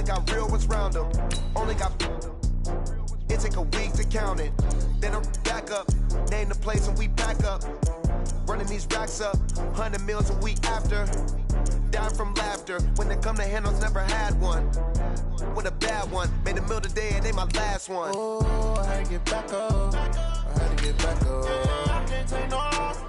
got real ones round them. Only got... It take a week to count it. Then I'm back up. Name the place and we pack up. Running these racks up. 100 meals a week after. Down from laughter. When they come to handles, never had one. With a bad one. Made a meal today and they my last one. Oh, I had to get back up. I had to get back up. I can't take no loss.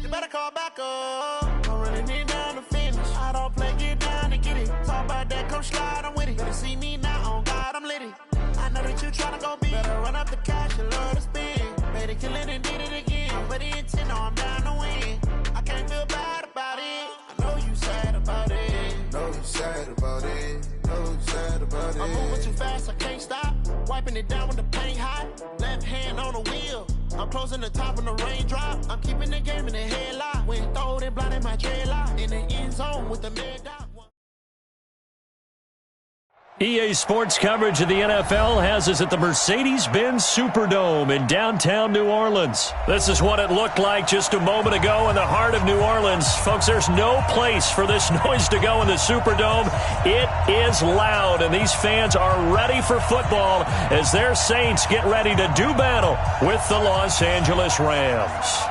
You better call back up. I'm running it down to finish. I don't play, get down to get it. Talk about that, come slide, I'm with it. Better see me now, on God, I'm litty. I know that you tryna go big. Better run up the cash, you love to spend. Made it kill it and did it again. But the intent, no, I'm down to win. I can't feel bad about it. I know you sad about it. Know you sad about it. Know you sad about it. I'm moving too fast, I can't stop. Wiping it down with the paint hot. Left hand on the wheel. I'm closing the top when the raindrop. I'm keeping the game in the headlock. When throwed and blinded my dreadlock. In the end zone with the mid dot. EA Sports coverage of the NFL has us at the Mercedes-Benz Superdome in downtown New Orleans. This is what it looked like just a moment ago in the heart of New Orleans. Folks, there's no place for this noise to go in the Superdome. It is loud, and these fans are ready for football as their Saints get ready to do battle with the Los Angeles Rams.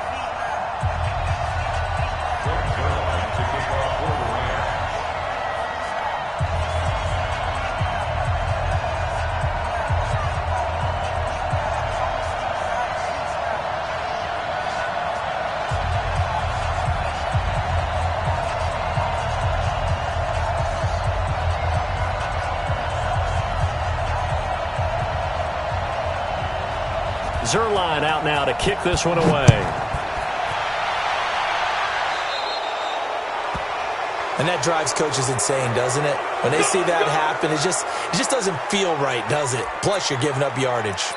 Zerline out now to kick this one away. And that drives coaches insane, doesn't it? When they see that happen, it just doesn't feel right, does it? Plus, you're giving up yardage.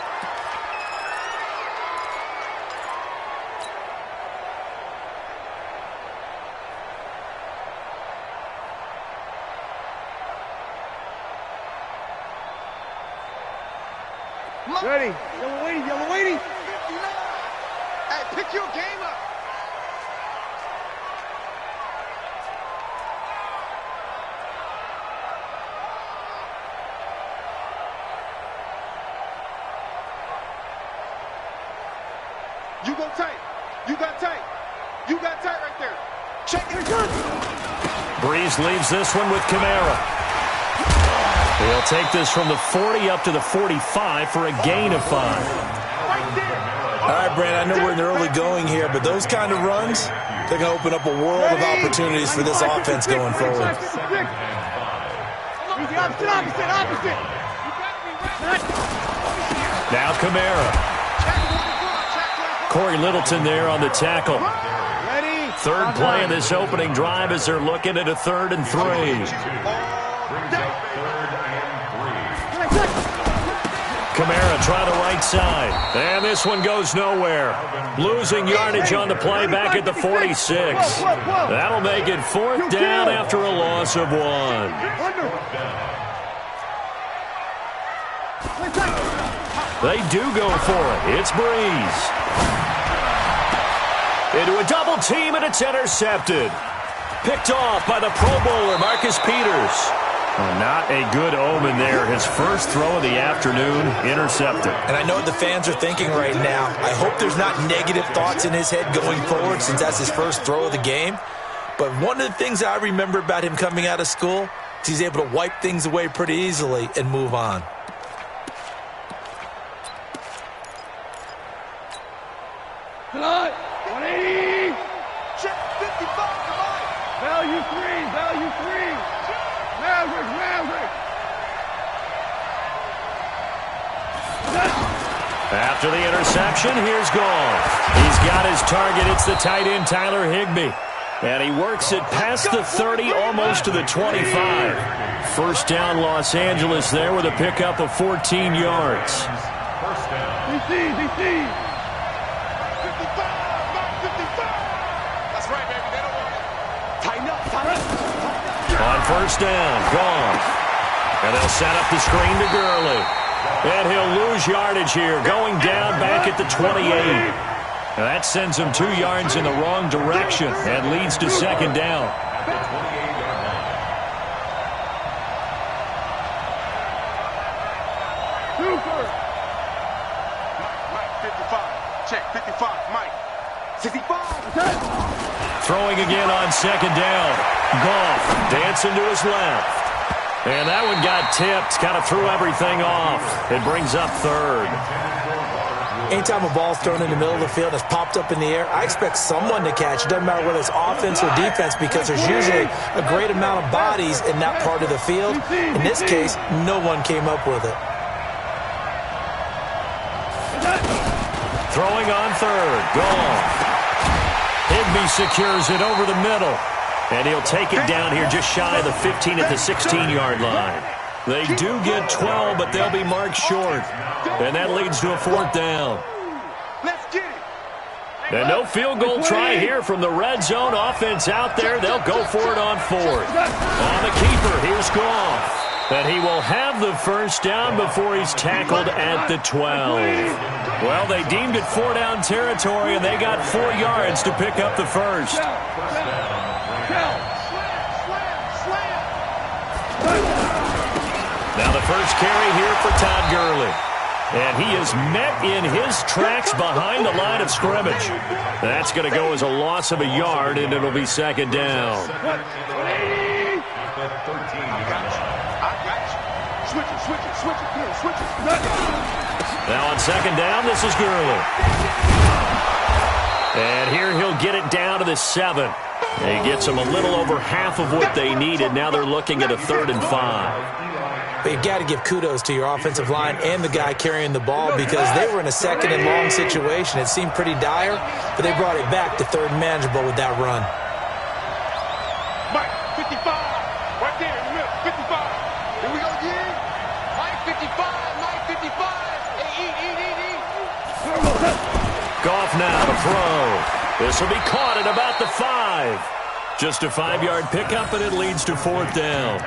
Ready. Yellow waiting. 59. Hey, pick your game up. You go tight. You got tight. You got tight right there. Check it. Breeze leaves this one with Kamara. He'll take this from the 40 up to the 45 for a gain of 5. All right, Brandon, I know we're in the early going here, but those kind of runs, they're going to open up a world of opportunities for this offense going forward. Opposite. Now Kamara. Corey Littleton there on the tackle. Third play of this opening drive as they're looking at a 3rd and 3. Kamara try the right side. And this one goes nowhere. Losing yardage on the play back at the 46. That'll make it 4th down after a loss of 1. They do go for it. It's Breeze. Into a double team, and it's intercepted. Picked off by the Pro Bowler, Marcus Peters. Well, not a good omen there. His first throw of the afternoon, intercepted. And I know what the fans are thinking right now. I hope there's not negative thoughts in his head going forward since that's his first throw of the game. But one of the things I remember about him coming out of school is he's able to wipe things away pretty easily and move on. Tonight, 180. Check 55, come on. Value 3. Maverick. After the interception, here's Gall. He's got his target. It's the tight end, Tyler Higbee. And he works it past the 30, almost to the 25. First down, Los Angeles there with a pickup of 14 yards. DC. 55. That's right, baby. They don't want it. Tighten up. On first down, Gall. And they'll set up the screen to Gurley. And he'll lose yardage here, going down back at the 28. Now that sends him 2 yards in the wrong direction and leads to second down. Mike, 55. Check, 55. Mike. 65. Throwing again on second down. Goff dancing to his left. And that one got tipped. Kind of threw everything off. It brings up third. Anytime a ball's thrown in the middle of the field and it's popped up in the air, I expect someone to catch it. Doesn't matter whether it's offense or defense, because there's usually a great amount of bodies in that part of the field. In this case, no one came up with it. Throwing on third. Goff. Higbee secures it over the middle. And he'll take it down here just shy of the 15 at the 16-yard line. They do get 12, but they'll be marked short. And that leads to a fourth down. Let's get it. And no field goal try here from the red zone. Offense out there. They'll go for it on fourth. On the keeper, here's Goff. And he will have the first down before he's tackled at the 12. Well, they deemed it 4-down territory, and they got 4 yards to pick up the first. Now the first carry here for Todd Gurley. And he is met in his tracks behind the line of scrimmage. That's going to go as a loss of a yard, and it'll be second down. Now on second down, this is Gurley. And here he'll get it down to the 7. He gets them a little over half of what they needed. Now they're looking at a 3rd and 5. But you got to give kudos to your offensive line and the guy carrying the ball, because they were in a 2nd and long situation. It seemed pretty dire, but they brought it back to 3rd and manageable with that run. Mike, 55. Right there in the middle, 55. Here we go again. Mike, 55. Mike, 55. Goff now to throw. This will be caught at about the 5. Just a 5-yard pickup, and it leads to 4th down.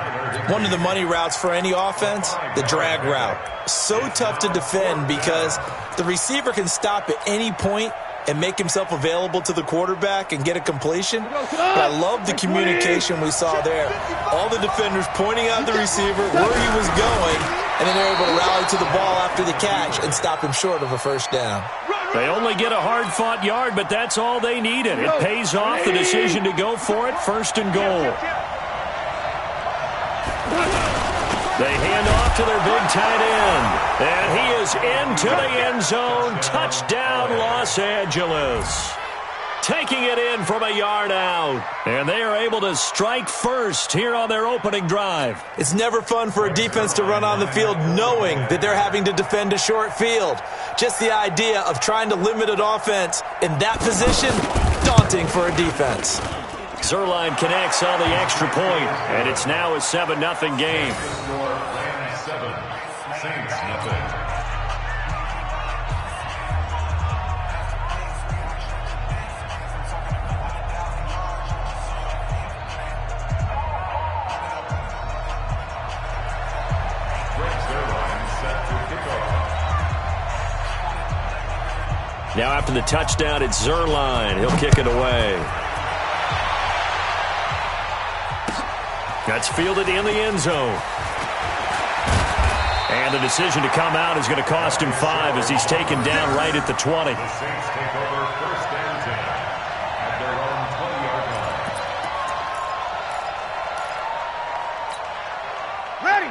One of the money routes for any offense, the drag route. So tough to defend because the receiver can stop at any point and make himself available to the quarterback and get a completion. But I love the communication we saw there. All the defenders pointing out the receiver where he was going, and then they're able to rally to the ball after the catch and stop him short of a first down. They only get a hard-fought yard, but that's all they needed. It pays off the decision to go for it, 1st and goal. They hand off to their big tight end. And he is into the end zone. Touchdown, Los Angeles. Taking it in from a yard out. And they are able to strike first here on their opening drive. It's never fun for a defense to run on the field knowing that they're having to defend a short field. Just the idea of trying to limit an offense in that position, daunting for a defense. Zerline connects on the extra point, and it's now a 7-0 game. Now after the touchdown, it's Zerline. He'll kick it away. That's fielded in the end zone. And the decision to come out is going to cost him 5 as he's taken down right at the 20.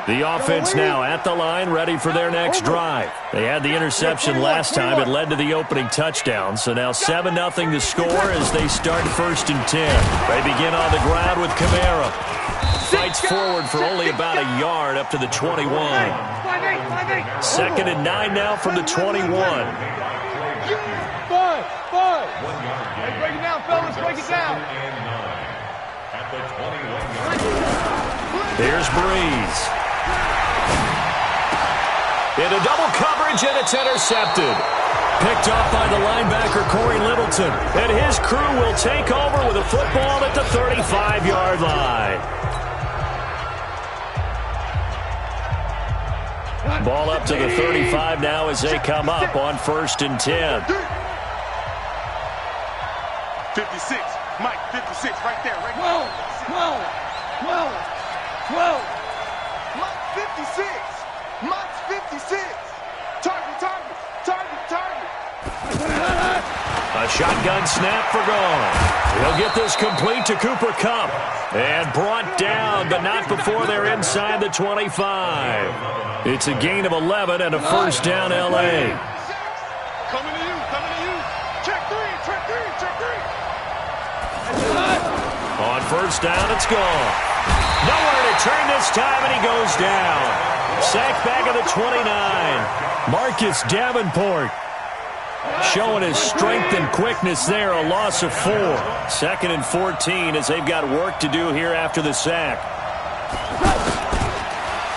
The offense now at the line, ready for their next drive. They had the interception last time. It led to the opening touchdown. So now 7-0 to score as they start 1st and 10. They begin on the ground with Kamara. Fights forward for only about a yard up to the 21. 2nd and 9 now from the 21. Break it down, fellas. Break it down. Here's Breeze. Into double coverage, and it's intercepted. Picked off by the linebacker, Corey Littleton. And his crew will take over with a football at the 35-yard line. Ball up to the 35 now as they come up on 1st and 10. 56. Mike, 56 right there. Right there. 12. Mike, 56. Mike's 56. A shotgun snap for Goff. He'll get this complete to Cooper Kupp. And brought down, but not before they're inside the 25. It's a gain of 11 and a first down, L.A. Coming to you, coming to you. Check three, check three, check three. On first down, it's Goff. Nowhere to turn this time, and he goes down. Sacked back at the 29. Marcus Davenport showing his strength and quickness there, a loss of 4. 2nd and 14 as they've got work to do here after the sack.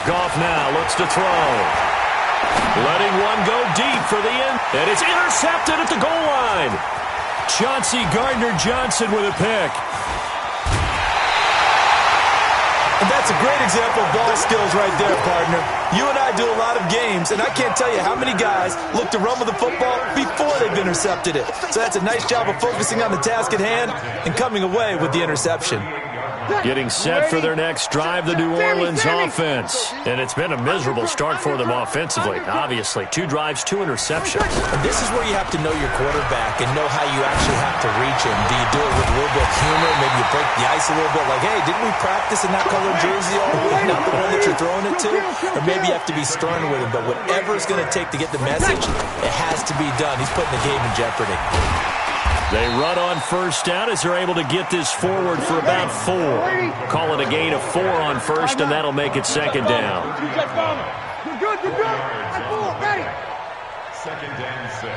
Goff now looks to throw. Letting one go deep for the end, and it's intercepted at the goal line. Chauncey Gardner-Johnson with a pick. And that's a great example of ball skills right there, partner. You and I do a lot of games, and I can't tell you how many guys look to run with the football before they've intercepted it. So that's a nice job of focusing on the task at hand and coming away with the interception. Getting set for their next drive, the New Orleans offense. And it's been a miserable start for them offensively, obviously. 2 drives, 2 interceptions. And this is where you have to know your quarterback and know how you actually have to reach him. Do you do it with a little bit of humor? Maybe you break the ice a little bit, like, hey, didn't we practice in that colored jersey all week? Not the one that you're throwing it to? Or maybe you have to be stern with him. But whatever it's going to take to get the message, it has to be done. He's putting the game in jeopardy. They run on first down as they're able to get this forward for about 4. Call it a gain of 4 on first, and that'll make it 2nd down. You're good, you're good. Ready. 2nd and 6.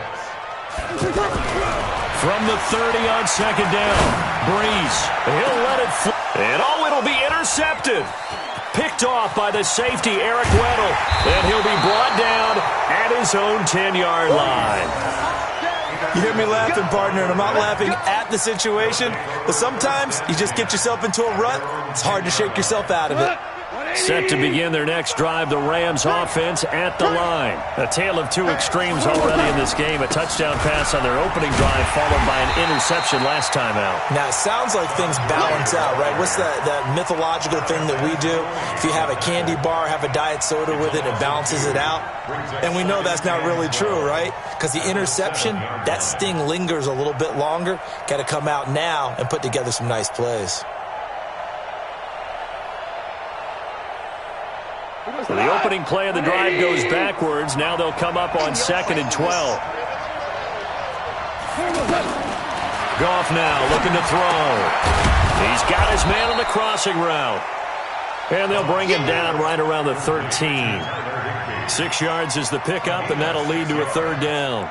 From the 30 on 2nd down, Breeze. He'll let it fly. And it'll be intercepted. Picked off by the safety, Eric Weddle. And he'll be brought down at his own 10-yard line. You hear me laughing, partner, and I'm not laughing at the situation, but sometimes you just get yourself into a rut. It's hard to shake yourself out of it. Set to begin their next drive, the Rams offense at the line. A tale of 2 extremes already in this game. A touchdown pass on their opening drive followed by an interception last time out. Now, it sounds like things balance out, right? What's that mythological thing that we do? If you have a candy bar, have a diet soda with it, it balances it out. And we know that's not really true, right? Because the interception, that sting lingers a little bit longer. Got to come out now and put together some nice plays. So the opening play of the drive goes backwards. Now they'll come up on 2nd and 12. Goff now looking to throw. He's got his man on the crossing route. And they'll bring him down right around the 13. 6 yards is the pickup, and that'll lead to a 3rd down.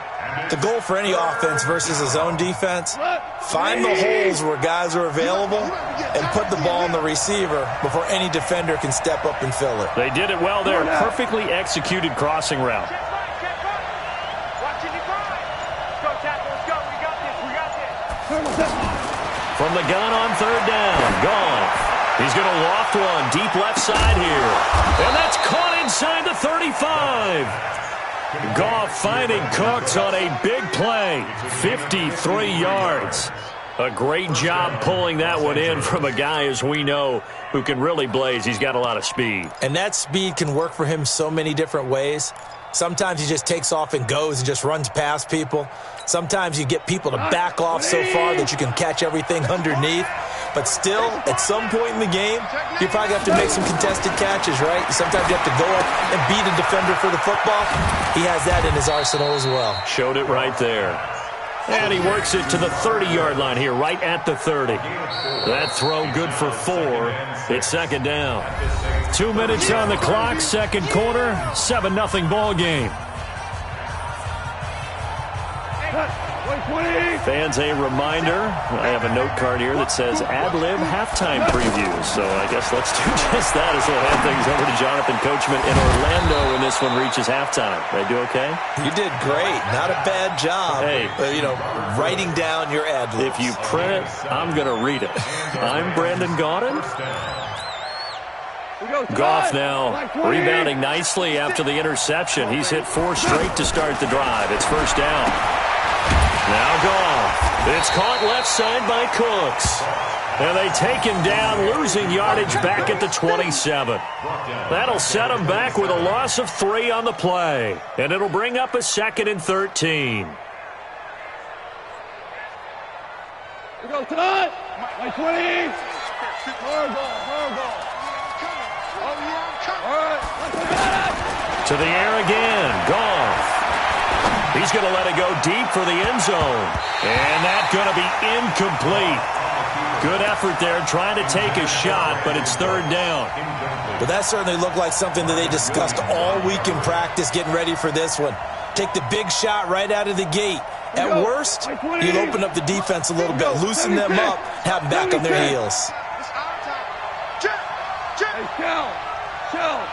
The goal for any offense versus a zone defense, find the holes where guys are available and put the ball on the receiver before any defender can step up and fill it. They did it well there. Perfectly executed crossing route. From the gun on 3rd down, Goff. He's going to loft one deep left side here. And that's caught inside the 35. Goff finding Cooks on a big play. 53 yards. A great job pulling that one in from a guy, as we know, who can really blaze. He's got a lot of speed. And that speed can work for him so many different ways. Sometimes he just takes off and goes and just runs past people. Sometimes you get people to back off so far that you can catch everything underneath. But still, at some point in the game, you probably have to make some contested catches, right? Sometimes you have to go up and beat a defender for the football. He has that in his arsenal as well. Showed it right there. And he works it to the 30-yard line here, right at the 30. That throw good for 4. It's 2nd down. 2 minutes on the clock, 2nd quarter, 7-0 ball game. Fans, a reminder, I have a note card here that says ad-lib halftime previews. So I guess let's do just that as we'll hand things over to Jonathan Coachman in Orlando when this one reaches halftime. Did I do okay? You did great. Not a bad job. Hey. Writing down your ad-libs. If you print it, I'm going to read it. I'm Brandon Gaudin. Goff now rebounding nicely after the interception. He's hit 4 straight to start the drive. It's 1st down. Now Goff. It's caught left side by Cooks. And they take him down, losing yardage back at the 27. That'll set him back with a loss of 3 on the play. And it'll bring up a 2nd and 13. go tonight. My 20. Hard ball. Oh, yeah, I'm coming. All right. To the air again. Goff. He's going to let it go deep for the end zone. And that's going to be incomplete. Good effort there trying to take a shot, but it's third down. But that certainly looked like something that they discussed all week in practice getting ready for this one. Take the big shot right out of the gate. At worst, you'll open up the defense a little bit, loosen them up, have them back on their heels. Hey, Shell.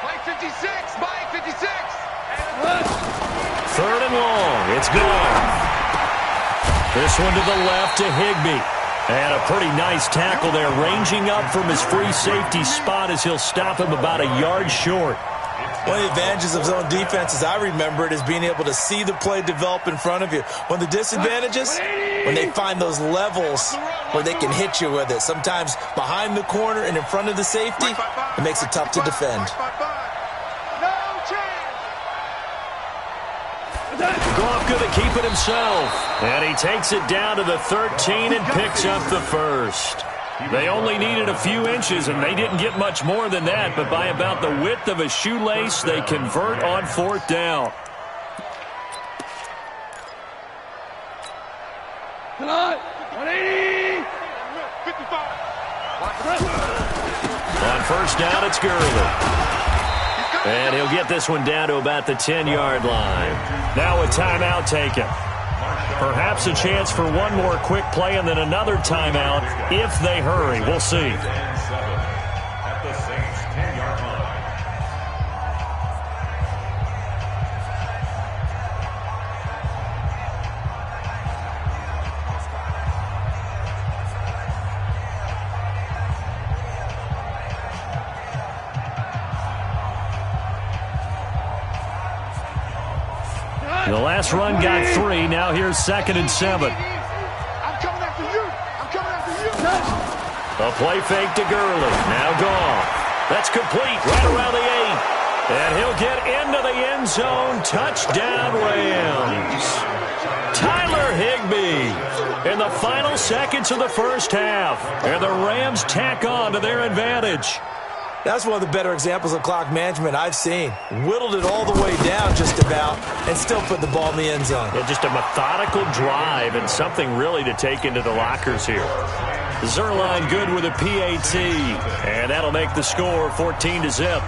Mike 56, Mike 56. Third and long. It's gone. This one to the left to Higbee. And a pretty nice tackle there, ranging up from his free safety spot as he'll stop him about a yard short. One of the advantages of zone defense, as I remember it, is being able to see the play develop in front of you. One of the disadvantages, when they find those levels where they can hit you with it. Sometimes behind the corner and in front of the safety, it makes it tough to defend. Goff going to keep it himself. And he takes it down to the 13 and picks up the first. They only needed a few inches, and they didn't get much more than that. But by about the width of a shoelace, they convert on fourth down. Tonight, 180. 55. On first down, it's Gurley. And he'll get this one down to about the 10-yard line. Now a timeout taken. Perhaps a chance for one more quick play and then another timeout if they hurry. We'll see. At the Saints' 10-yard line. The last run got 3. Now here's 2nd and 7. I'm coming after you. A play fake to Gurley. Now Goff. That's complete right around the 8. And he'll get into the end zone. Touchdown, Rams. Tyler Higbee in the final seconds of the first half. And the Rams tack on to their advantage. That's one of the better examples of clock management I've seen. Whittled it all the way down just about and still put the ball in the end zone. Yeah, just a methodical drive and something really to take into the lockers here. Zerline good with a PAT. And that'll make the score 14-0.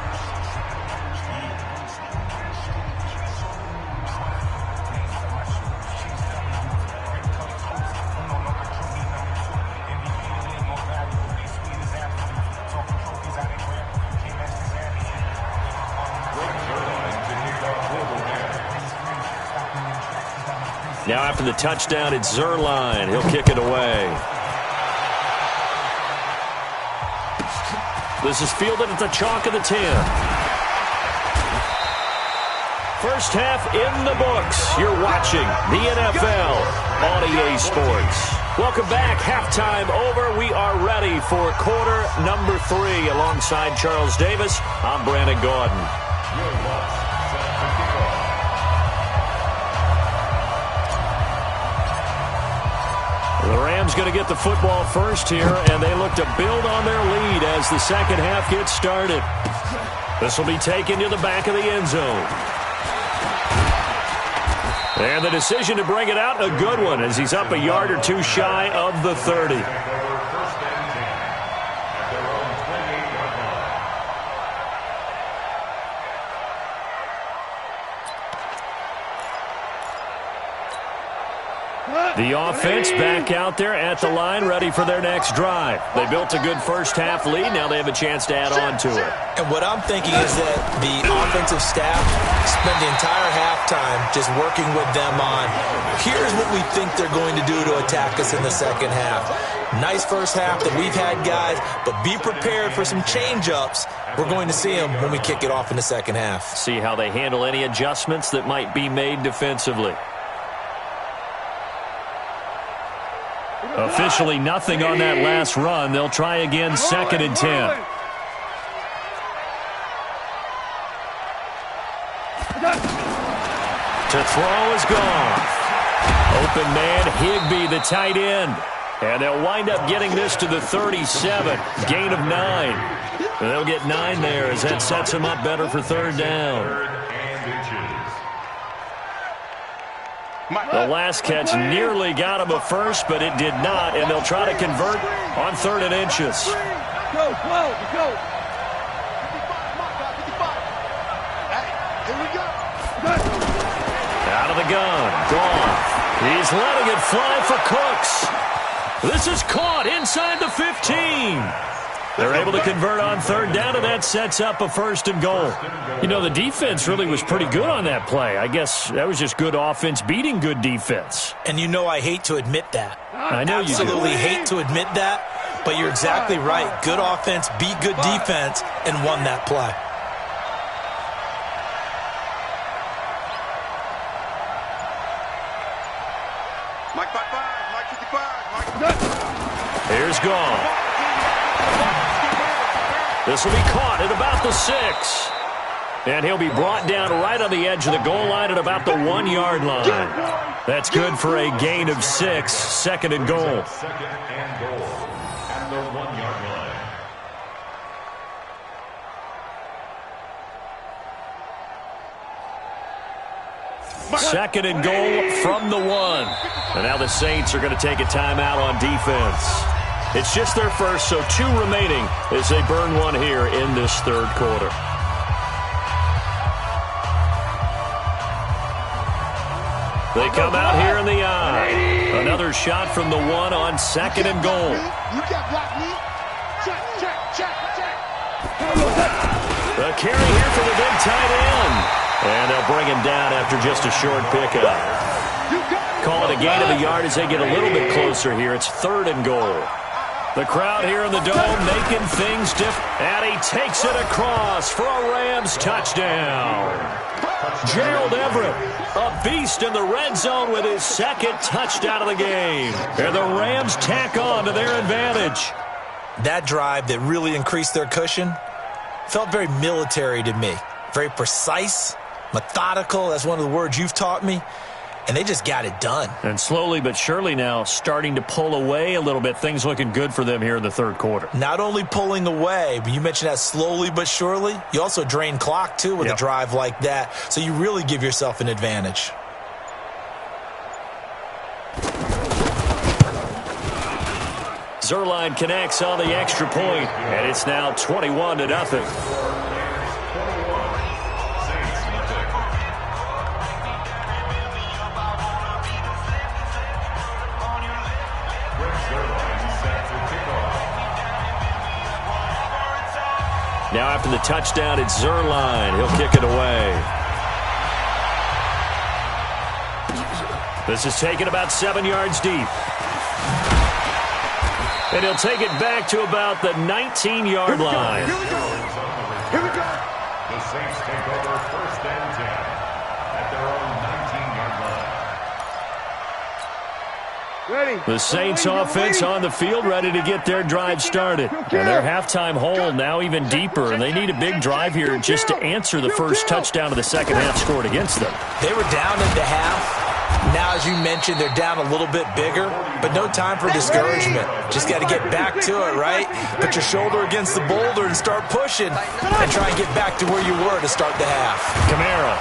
Now after the touchdown, it's Zerline. He'll kick it away. This is fielded at the chalk of the 10. First half in the books. You're watching the NFL on EA Sports. Welcome back. Halftime over. We are ready for quarter number 3. Alongside Charles Davis, I'm Brandon Gordon. The Rams going to get the football first here, and they look to build on their lead as the second half gets started. This will be taken to the back of the end zone. And the decision to bring it out, a good one, as he's up a yard or two shy of the 30. The offense back out there at the line, ready for their next drive. They built a good first-half lead. Now they have a chance to add on to it. And what I'm thinking is that the offensive staff spent the entire halftime just working with them on, here's what we think they're going to do to attack us in the second half. Nice first half that we've had, guys, but be prepared for some change-ups. We're going to see them when we kick it off in the second half. See how they handle any adjustments that might be made defensively. Officially nothing on that last run. They'll try again, 2nd and 10. To throw is gone. Open man, Higbee, the tight end. And they'll wind up getting this to the 37. Gain of 9. And they'll get 9 there as that sets them up better for third down. The last catch nearly got him a first, but it did not, and they'll try to convert on 3rd and inches. Go. Here we go. Out of the gun, Goff. He's letting it fly for Cooks. This is caught inside the 15. They're able to convert on 3rd down, and that sets up a 1st and goal. You know, the defense really was pretty good on that play. I guess that was just good offense beating good defense. And you know I hate to admit that. I know you do. Absolutely hate to admit that, but you're exactly right. Good offense beat good defense and won that play. Mike 55, Mike 55, Mike. Here's Goff. This will be caught at about the 6. And he'll be brought down right on the edge of the goal line at about the 1-yard line. That's good for a gain of 6, 2nd and goal. 2nd and goal at the 1-yard line. 2nd and goal from the 1. And now the Saints are going to take a timeout on defense. It's just their first, so 2 remaining as they burn 1 here in this 3rd quarter. They come out here in the eye. Another shot from the 1 on 2nd and goal. You can't block me. Check. The carry here for the big tight end. And they'll bring him down after just a short pickup. Call it a gain of a yard as they get a little bit closer here. It's 3rd and goal. The crowd here in the dome making things different. And he takes it across for a Rams touchdown. Gerald Everett, a beast in the red zone with his 2nd touchdown of the game. And the Rams tack on to their advantage. That drive that really increased their cushion felt very military to me. Very precise, methodical. That's one of the words you've taught me. And they just got it done. And slowly but surely now starting to pull away a little bit. Things looking good for them here in the 3rd quarter. Not only pulling away, but you mentioned that slowly but surely. You also drain clock, too, with a drive like that. So you really give yourself an advantage. Zuerlein connects on the extra point, and it's now 21-0. Now after the touchdown, it's Zuerlein. He'll kick it away. This is taken about 7 yards deep. And he'll take it back to about the 19-yard line. Here we go. The Saints take over 1st and 10 at their own 19-yard line. Ready. The Saints offense on the field ready to get their drive started. And their halftime hole now even deeper, and they need a big drive here just to answer the first touchdown of the 2nd half scored against them. They were down into half. Now, as you mentioned, they're down a little bit bigger, but no time for discouragement. Just got to get back to it, right? Put your shoulder against the boulder and start pushing and try and get back to where you were to start the half. Kamara.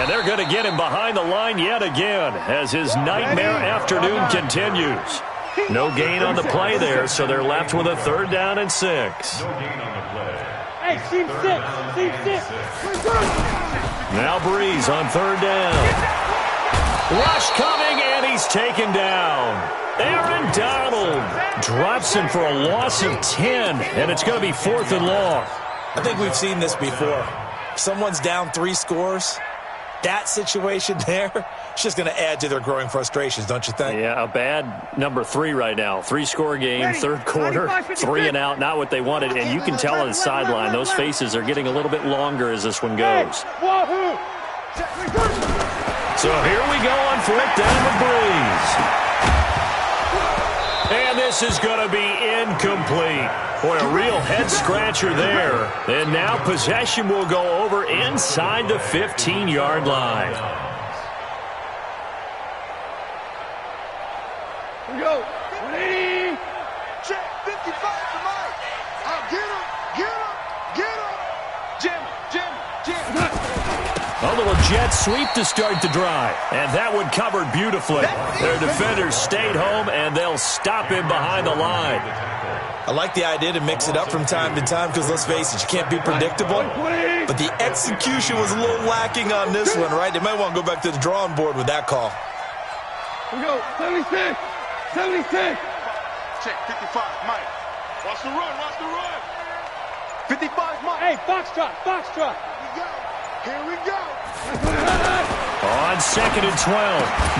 And they're going to get him behind the line yet again as his nightmare afternoon continues. No gain on the play there, so they're left with a 3rd down and 6. No gain on the play. Hey, seam 6. Now Breeze on 3rd down. Rush coming, and he's taken down. Aaron Donald drops him for a loss of 10, and it's going to be 4th and long. I think we've seen this before. Someone's down 3 scores. That situation there, it's just going to add to their growing frustrations, don't you think? Yeah, a bad number 3 right now. 3-score game, 3rd quarter, 3 and out, not what they wanted. And you can tell on the sideline, those faces are getting a little bit longer as this one goes. So here we go on 4th down with Breeze. And this is going to be incomplete. Boy, a real head-scratcher there. And now possession will go over inside the 15-yard line. A little jet sweep to start the drive. And that one covered beautifully. Their defenders stayed home, and they'll stop him behind the line. I like the idea to mix it up from time to time because, let's face it, you can't be predictable. But the execution was a little lacking on this one, right? They might want to go back to the drawing board with that call. Here we go. 76. 76. Check. 55. Mike. Watch the run. Watch the run. 55. Mike. Hey, foxtrot. Foxtrot. Here we go. On 2nd and 12.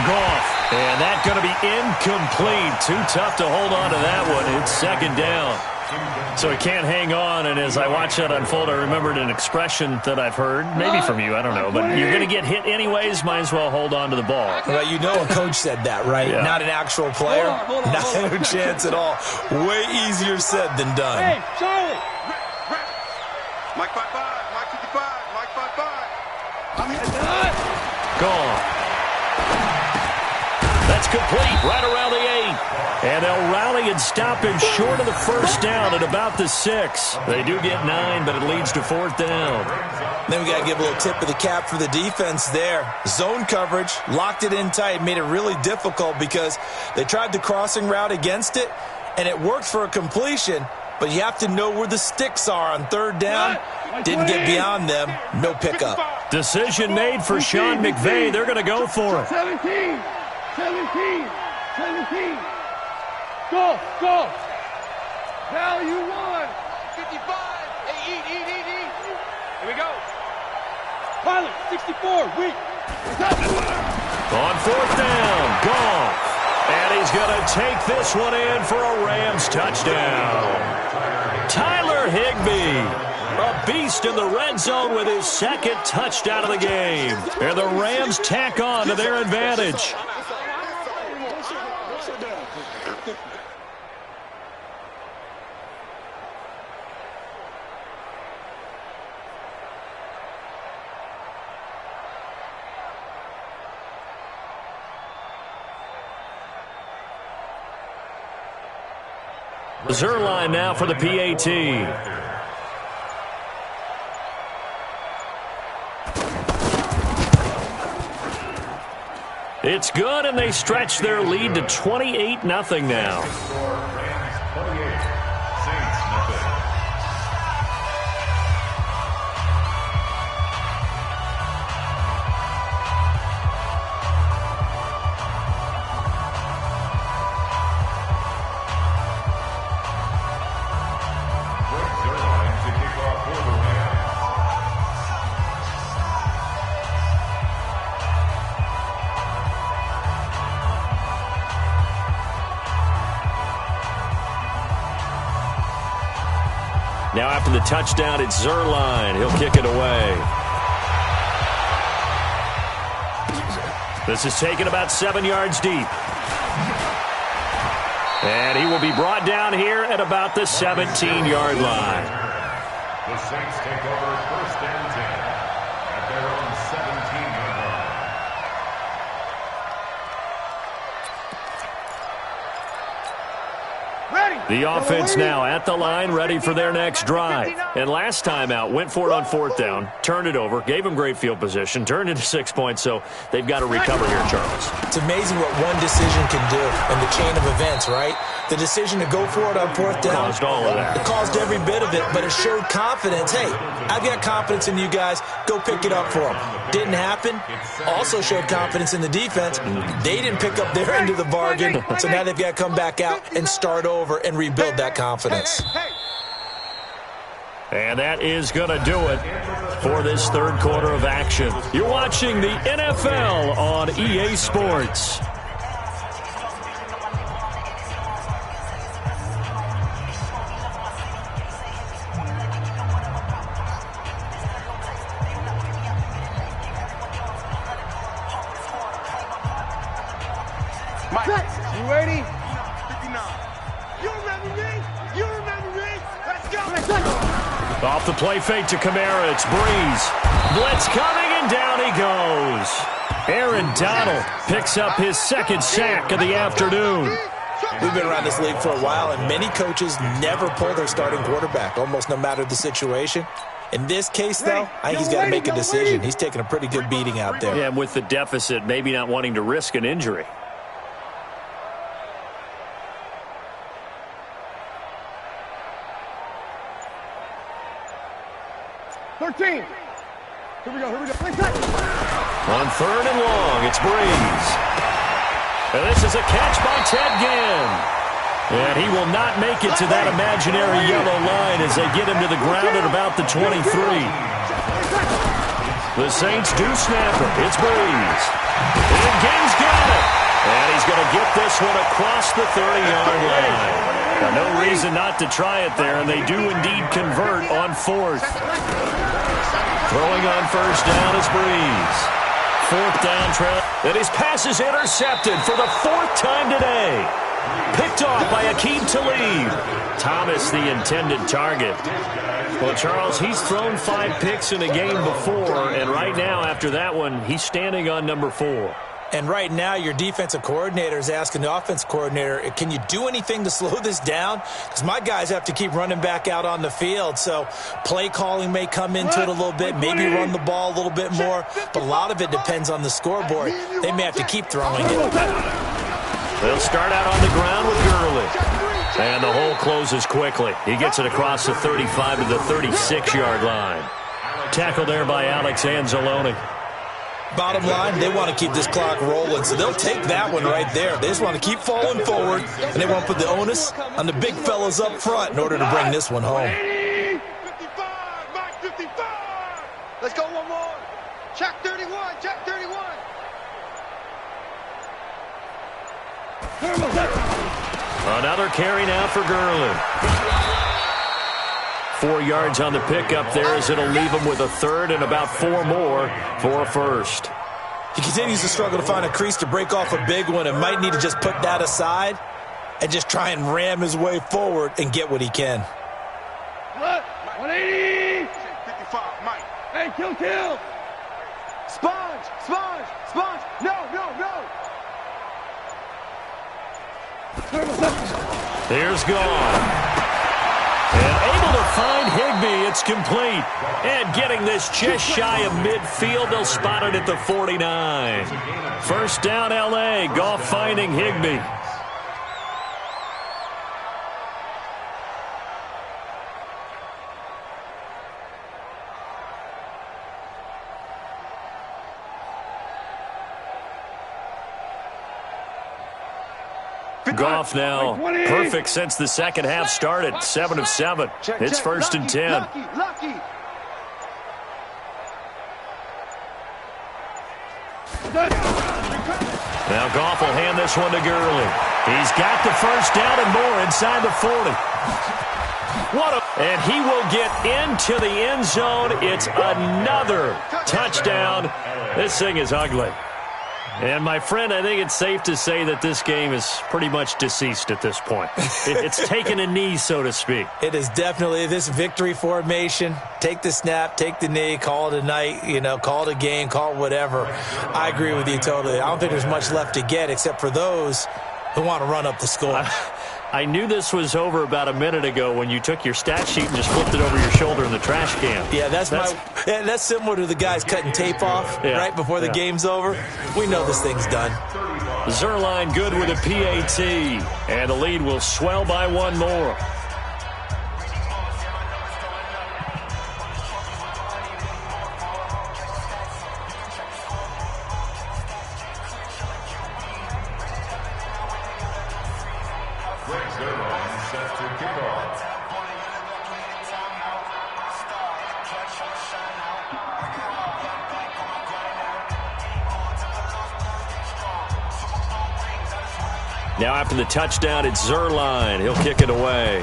Goff. And that's going to be incomplete. Too tough to hold on to that one. It's 2nd down. So he can't hang on, and as I watch that unfold, I remembered an expression that I've heard, maybe from you, I don't know, but you're going to get hit anyways, might as well hold on to the ball. Well, you know a coach said that, right? Yeah. Not an actual player. Not a chance at all. Way easier said than done. Hey, Charlie. Mike 55. Mike 55. Mike 55. I'm here. Gone. That's complete right around the 8. And they'll rally and stop him short of the first down at about the 6. They do get 9, but it leads to 4th down. Then we got to give a little tip of the cap for the defense there. Zone coverage, locked it in tight, made it really difficult because they tried the crossing route against it, and it worked for a completion, but you have to know where the sticks are on 3rd down. Didn't get beyond them. No pickup. Decision made for Sean McVay. They're going to go for it. 17. 17. 17. Go. Go. Value 1. 55. Hey, eat. Here we go. Pilot, 64. Weak. On 4th down, Goff. And he's going to take this one in for a Rams touchdown. Tyler Higbee. A beast in the red zone with his 2nd touchdown of the game. And the Rams tack on to their advantage. Zerline now for the PAT. It's good, and they stretch their lead to 28-0 now. Rams 28, Saints nothing. Zerline to kick off for the Rams. Now after the touchdown, it's Zerline. He'll kick it away. This is taken about 7 yards deep. And he will be brought down here at about the 17-yard line. The Saints take over 1st and 10 at their own 17-yard line. The offense now at the line, ready for their next drive. And last time out, went for it on 4th down, turned it over, gave them great field position, turned into 6 points, so they've got to recover here, Charles. It's amazing what one decision can do in the chain of events, right? The decision to go for it on 4th down. Caused all of that. It caused every bit of it, but it showed confidence. Hey, I've got confidence in you guys. Go pick it up for them. Didn't happen. Also showed confidence in the defense. They didn't pick up their end of the bargain, so now they've got to come back out and start over and rebuild that confidence. And that is going to do it for this 3rd quarter of action. You're watching the NFL on EA Sports. Mike, you ready? 59. You remember me? You remember me? Let's go. Off the play fake to Kamara. It's Breeze. Blitz coming, and down he goes. Aaron Donald picks up his 2nd sack of the afternoon. We've been around this league for a while, and many coaches never pull their starting quarterback, almost no matter the situation. In this case, though, I think he's got to make a decision. He's taking a pretty good beating out there. Yeah, and with the deficit, maybe not wanting to risk an injury. Here we go. On third and long, it's Breeze. And this is a catch by Ted Ginn. And he will not make it to that imaginary yellow line as they get him to the ground at about the 23. The Saints do snap it. It's Breeze. And Ginn's got it. And he's going to get this one across the 30-yard line. Now, no reason not to try it there, and they do indeed convert on fourth. Throwing on first down is Breeze. Fourth down trail. And his pass is intercepted for the fourth time today. Picked off by Aqib Talib. Thomas, the intended target. Well, Charles, he's thrown 5 picks in a game before, and right now, after that one, he's standing on number 4. And right now, your defensive coordinator is asking the offense coordinator, can you do anything to slow this down? Because my guys have to keep running back out on the field. So play calling may come into it a little bit, maybe run the ball a little bit more. But a lot of it depends on the scoreboard. They may have to keep throwing it. They'll start out on the ground with Gurley. And the hole closes quickly. He gets it across the 35 to the 36-yard line. Tackled there by Alex Anzalone. Bottom line, they want to keep this clock rolling, so they'll take that one right there. They just want to keep falling forward, and they want to put the onus on the big fellas up front in order to bring this one home. 55, Mike 55. Let's go one more. Check 31, check 31. Another carry now for Gurley. 4 yards on the pickup there as it'll leave him with a third and about 4 more for a first. He continues to struggle to find a crease to break off a big one and might need to just put that aside and just try and ram his way forward and get what he can. 180. 55, Mike. Hey, kill. Sponge. No. Here's gone. And able to find Higbee. It's complete. And getting this just shy of midfield. They'll spot it at the 49. First down, L.A. Goff finding Higbee. Goff now perfect since the second half started. 7 of 7. It's first and 10. Lucky. Now Goff will hand this one to Gurley. He's got the first down and more inside the 40. And he will get into the end zone. It's another touchdown. This thing is ugly. And, my friend, I think it's safe to say that this game is pretty much deceased at this point. It's taken a knee, so to speak. It is definitely this victory formation. Take the snap, take the knee, call it a night, call it a game, call it whatever. I agree with you totally. I don't think there's much left to get except for those who want to run up the score. I knew this was over about a minute ago when you took your stat sheet and just flipped it over your shoulder in the trash can. Yeah, that's similar to the guys cutting tape off right before the game's over. We know this thing's done. Zerline good with a PAT, and the lead will swell by 1 more. Now after the touchdown, it's Zerline. He'll kick it away.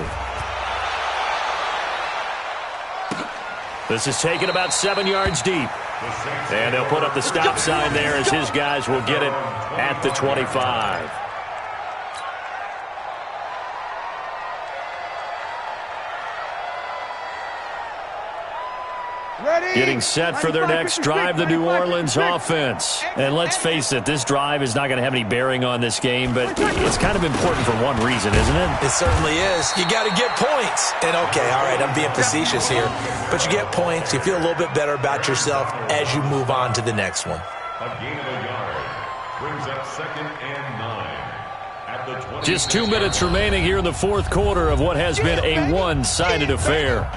This is taken about 7 yards deep. And they'll put up the stop sign there as his guys will get it at the 25. Ready? Getting set for their next drive, the New Orleans offense. And let's face it, this drive is not going to have any bearing on this game, but it's kind of important for one reason, isn't it? It certainly is. You got to get points. And okay, all right, I'm being facetious here, but you get points. You feel a little bit better about yourself as you move on to the next one. A gain of a yard brings up 2nd and 9. At the Just 2 minutes remaining here in the fourth quarter of what has been a one-sided affair.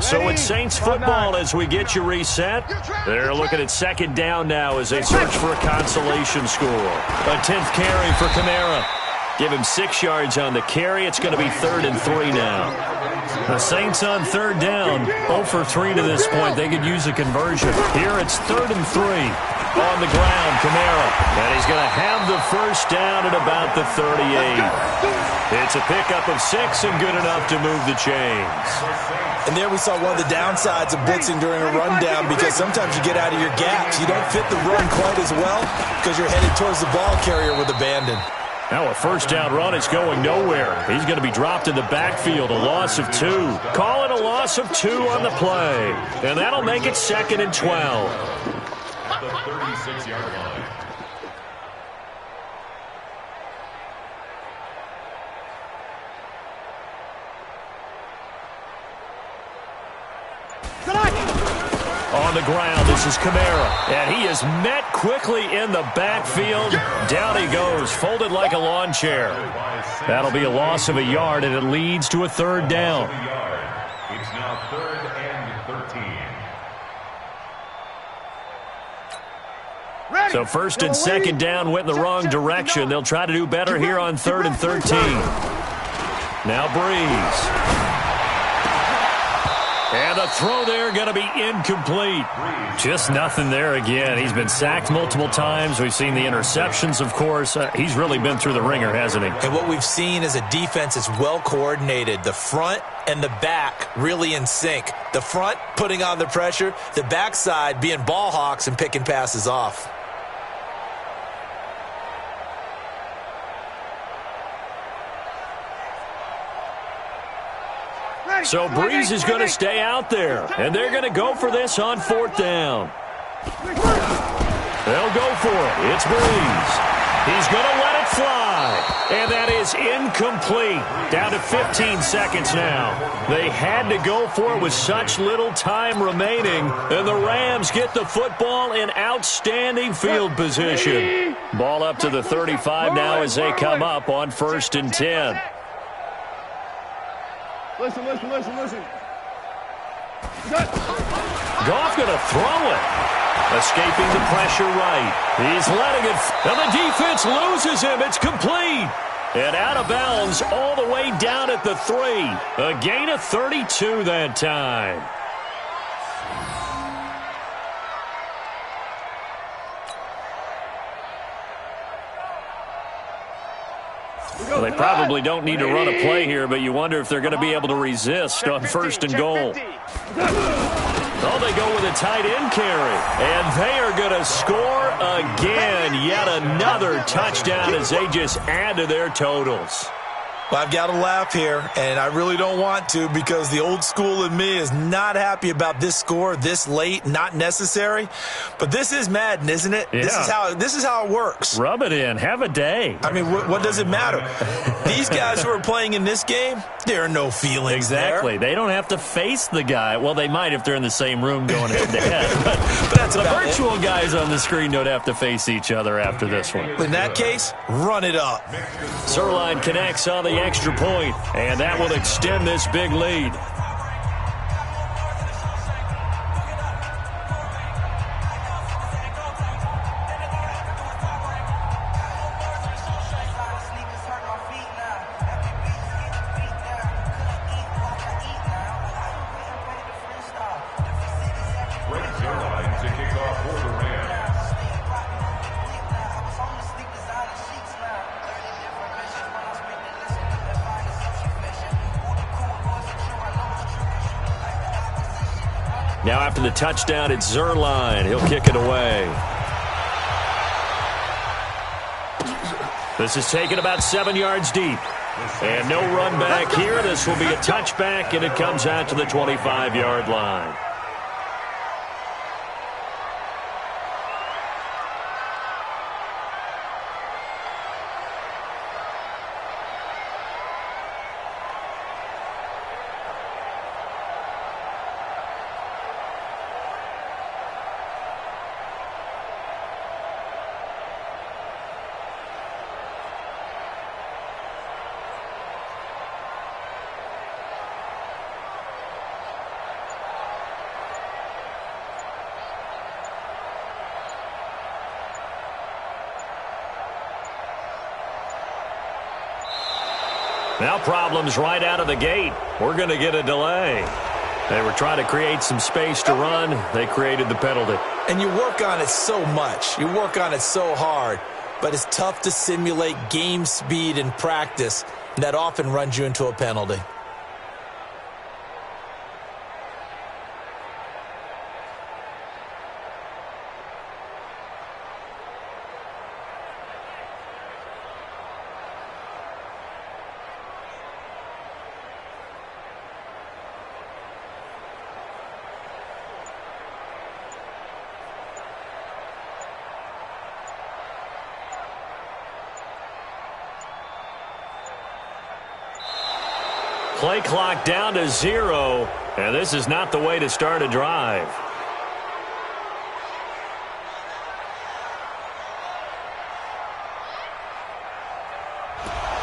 So it's Saints football as we get you reset. They're looking at 2nd down now as they search for a consolation score. A 10th carry for Kamara. Give him 6 yards on the carry. It's going to be 3rd and 3 now. The Saints on 3rd down, 0 for 3 to this point. They could use a conversion. Here it's 3rd and 3 on the ground, Kamara. And he's going to have the first down at about the 38. It's a pickup of 6 and good enough to move the chains. And there we saw one of the downsides of blitzing during a rundown, because sometimes you get out of your gaps. You don't fit the run quite as well because you're headed towards the ball carrier with abandon. Now a first down run is going nowhere. He's going to be dropped in the backfield, a loss of 2. Call it a loss of 2 on the play. And that'll make it 2nd and 12. At the 36-yard line. On the ground, this is Kamara. And he is met quickly in the backfield. Down he goes, folded like a lawn chair. That'll be a loss of a yard, and it leads to a 3rd down. It's now 3rd and 13. So 1st and 2nd down went in the wrong direction. They'll try to do better here on 3rd and 13. Now Breeze. And the throw there going to be incomplete. Just nothing there again. He's been sacked multiple times. We've seen the interceptions, of course. He's really been through the ringer, hasn't he? And what we've seen is a defense that's well coordinated. The front and the back really in sync. The front putting on the pressure. The backside being ball hawks and picking passes off. So Breeze is going to stay out there, and they're going to go for this on 4th down. They'll go for it. It's Breeze. He's going to let it fly, and that is incomplete. Down to 15 seconds now. They had to go for it with such little time remaining, and the Rams get the football in outstanding field position. Ball up to the 35 now as they come up on 1st and 10. Listen. Goff going to throw it. Escaping the pressure right. He's letting it. And the defense loses him. It's complete. And out of bounds all the way down at the 3. A gain of 32 that time. Well, they probably don't need to run a play here, but you wonder if they're going to be able to resist on 1st and goal. Oh, they go with a tight end carry, and they are going to score again. Yet another touchdown as they just add to their totals. Well, I've got to laugh here, and I really don't want to, because the old school in me is not happy about this score this late, not necessary. But this is Madden, isn't it? Yeah. This is how it works. Rub it in. Have a day. I mean, what does it matter? These guys who are playing in this game, there are no feelings Exactly. there. They don't have to face the guy. Well, they might if they're in the same room going head-to-head. But that's the about virtual guys on the screen don't have to face each other after this one. In that case, run it up. Sirline connects on the extra point, and that will extend this big lead. Now after the touchdown, it's Zerline. He'll kick it away. This is taken about 7 yards deep. And no run back here. This will be a touchback, and it comes out to the 25-yard line. Now problems right out of the gate. We're going to get a delay. They were trying to create some space to run. They created the penalty. And you work on it so much. You work on it so hard. But it's tough to simulate game speed in practice. And that often runs you into a penalty. Play clock down to 0, and this is not the way to start a drive.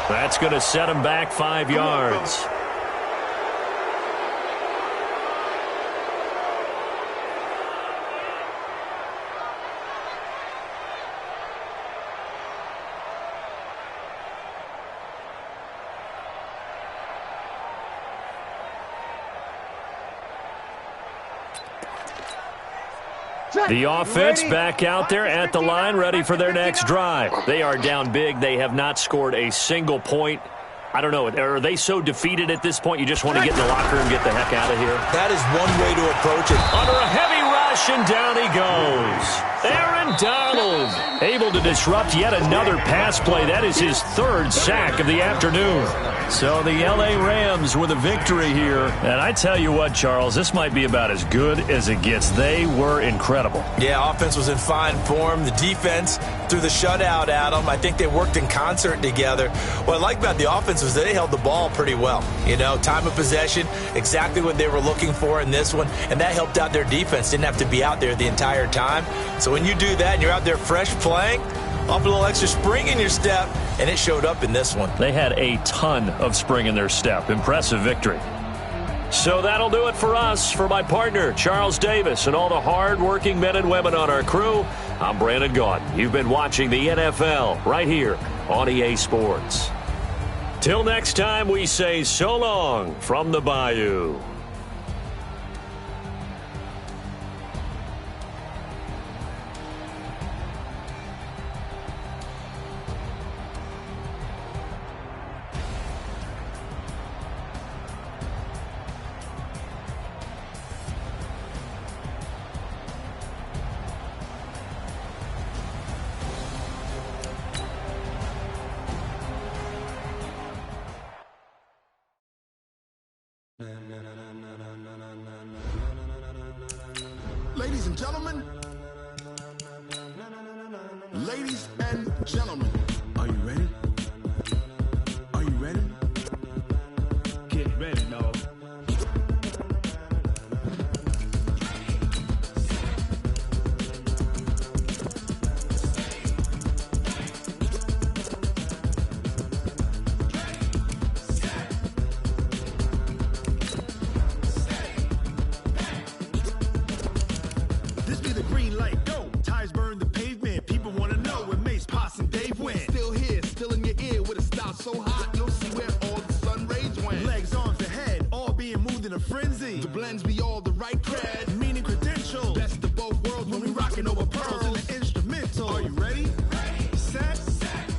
That's going to set him back 5 yards. The offense back out there at the line, ready for their next drive. They are down big. They have not scored a single point. I don't know. Are they so defeated at this point you just want to get in the locker room and get the heck out of here? That is one way to approach it. Under a heavy rush, and down he goes. Aaron Donald able to disrupt yet another pass play. That is his 3rd sack of the afternoon. So the L.A. Rams with a victory here. And I tell you what, Charles, this might be about as good as it gets. They were incredible. Yeah, offense was in fine form. The defense threw the shutout at them. I think they worked in concert together. What I like about the offense was they held the ball pretty well. You know, time of possession, exactly what they were looking for in this one. And that helped out their defense. Didn't have to be out there the entire time. So when you do that and you're out there fresh playing, off a little extra spring in your step, and it showed up in this one. They had a ton of spring in their step. Impressive victory. So that'll do it for us. For my partner, Charles Davis, and all the hard-working men and women on our crew, I'm Brandon Gaudin. You've been watching the NFL right here on EA Sports. Till next time, we say so long from the Bayou. Ladies and gentlemen, are you ready? Are you ready? Get ready, dog. This be the green light, go. Tires burn the pavement. People want to know when Mace, Posse, and Dave went. Still here, still in your ear with a style so hot, you'll see where all the sun rays went. Legs, arms, and head, all being moved in a frenzy. The blends be all the right cred, meaning credentials. Best of both worlds when we rockin' over pearls in the instrumental. Are you ready? Set,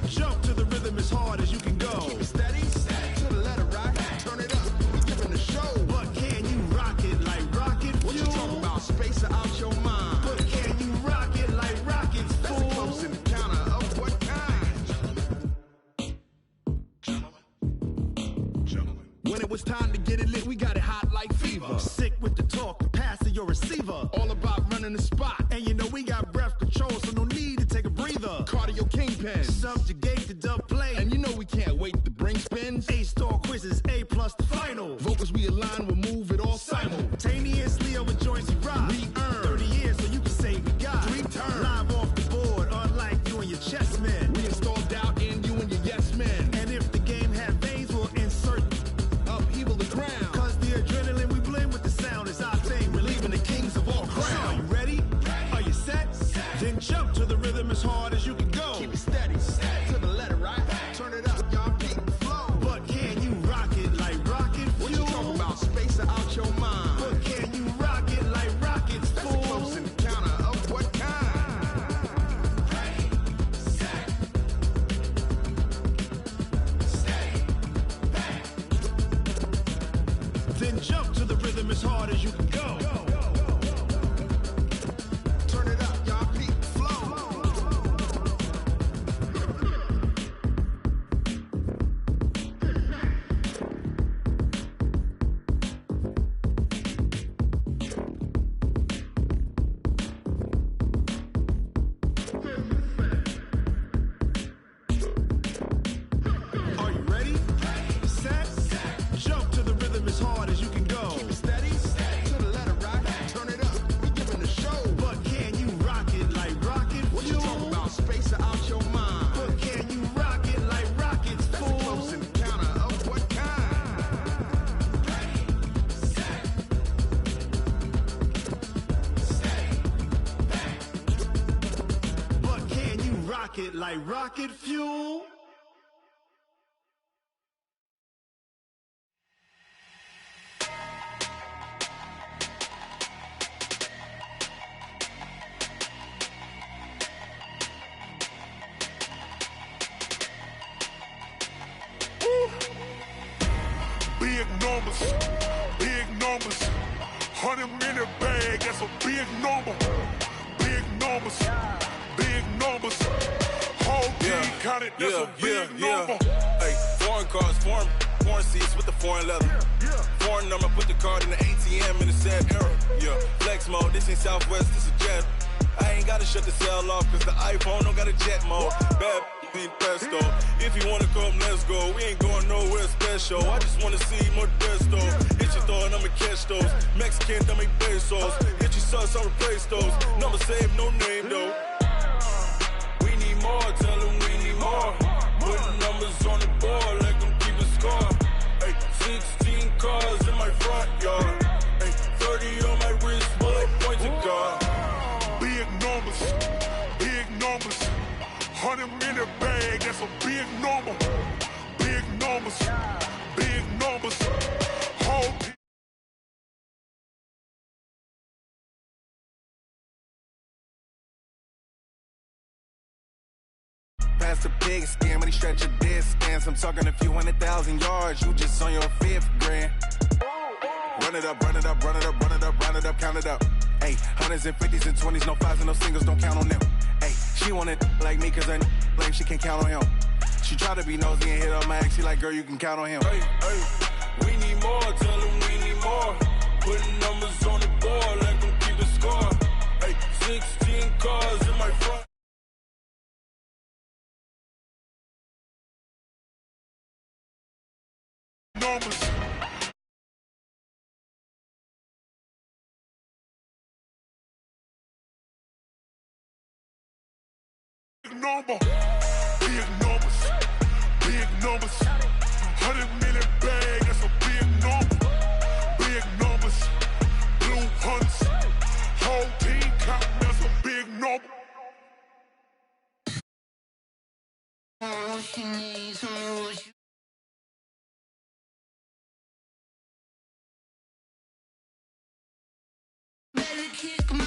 jump to the rhythm as hard as you can go. Keep it steady, to the letter right, turn it up, we giving the show. But can you rock it like rocket fuel? What you talking about, space out your mind? But can you rock it like rockets, fool? That's a close encounter of what kind? Gentlemen. time to get it lit, we got it hot like fever. Sick with the talk, the pass to your receiver. All about running the spot. And you know we got breath control, so no need to take a breather. Cardio kingpin, subjugate the dub play. And you know we can't wait to bring spins. A-star quizzes, A+ the final. Vocals we align, we'll move it all simultaneously over joints we rock. We earn 30 years so you can say we got 3 turns. Live off the board, unlike you and your chess men. We install doubt in you and your yes men. And if the game had veins, we'll insert upheaval the ground. Cause the adrenaline we blend with the sound is our thing. Relieving the kings of all crowns. So are you ready? Are you set? Then jump to the rhythm as hard as you can go. Keep it steady, to the letter, right? Turn it up, y'all keep the flow. But can you rock it like rocket fuel? What you talking about? Space out your mind. But can you rock it like rockets, fool? That's a close encounter of what kind? Ready, set, stay back. Then jump to the rhythm as hard as you can go. Turn it up, y'all keep the flow. Are you ready? Set, jump to the rhythm as hard as you can go. Keep it steady, to the letter, right? Turn it up, we giving the show. But can you rock it like rocket fuel? What you talking about? Space out your mind. But can you rock it like rockets, fool? That's a close encounter of what kind? Ready, set, stay back. But can you rock it like rocket fuel? Big numbers, big numbers. 100-minute bag, that's a big number. Big numbers, big numbers. Whole team counted, that's a big number. Hey, foreign cars, foreign seats with the foreign leather. Foreign number, put the card in the ATM in the sad era. Yeah, flex mode, this ain't Southwest, this is jet. I ain't gotta shut the cell off, cause the iPhone don't got a jet mode. Bad be pesto. If you wanna come, let's go. We ain't going nowhere special. I just wanna see more desto. Hit your throw and I'ma catch those. Mexican, I make pesos. Hit your sus, I'll replace those. Number save, no name though. We need more, tell them we need more. Putting numbers on the board, let them keep a score. Hey, 16 cars in my front yard. Hey, 30 on my wrist, bullet pointed car. Big numbers, big numbers. 100-minute bag, that's a big number. Big numbers, big numbers. Whole team. Past the pig skin, when he stretch your distance. I'm talking a few 100,000 yards, you just on your 5th grand. Run it up, run it up, run it up, run it up, run it up, count it up. Hey, hundreds and 50s and 20s, no 5s and no singles, don't count on them. Hey, she want it like me, cause her like she can't count on him. She try to be nosy and hit up my ex, she like, girl, you can count on him. Hey, we need more, tell them we need more. Putting numbers on the board, let them keep the score. Hey, 16 cars in my front. Numbers. Big number, big numbers, big numbers. 100-minute bag, that's a big number. Big numbers, blue hunts. Whole team count, that's a big number. Better kick 'em